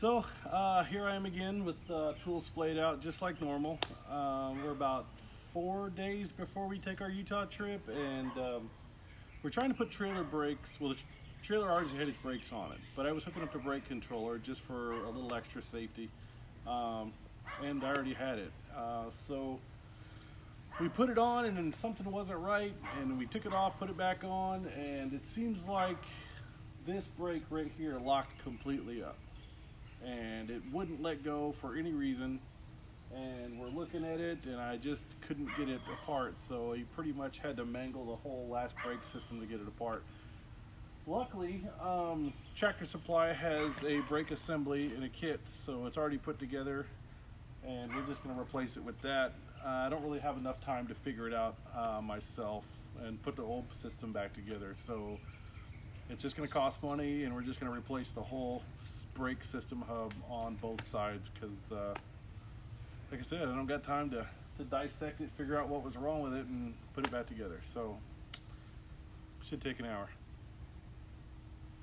Here I am again with tools splayed out just like normal. We're about 4 days before we take our Utah trip, and we're trying to put trailer brakes. Well, the trailer already had its brakes on it, but I was hooking up the brake controller just for a little extra safety, and I already had it. So we put it on, and then something wasn't right, and we took it off, put it back on, and it seems like this brake right here locked completely up, and it wouldn't let go for any reason. And we're looking at it, and I just couldn't get it apart, so he pretty much had to mangle the whole last brake system to get it apart. Luckily, Tractor Supply has a brake assembly in a kit, so it's already put together, and we're just going to replace it with that. I don't really have enough time to figure it out myself and put the old system back together, so it's just going to cost money, and we're just going to replace the whole brake system hub on both sides, because like I said, I don't got time to dissect it, figure out what was wrong with it, and put it back together. So, should take an hour.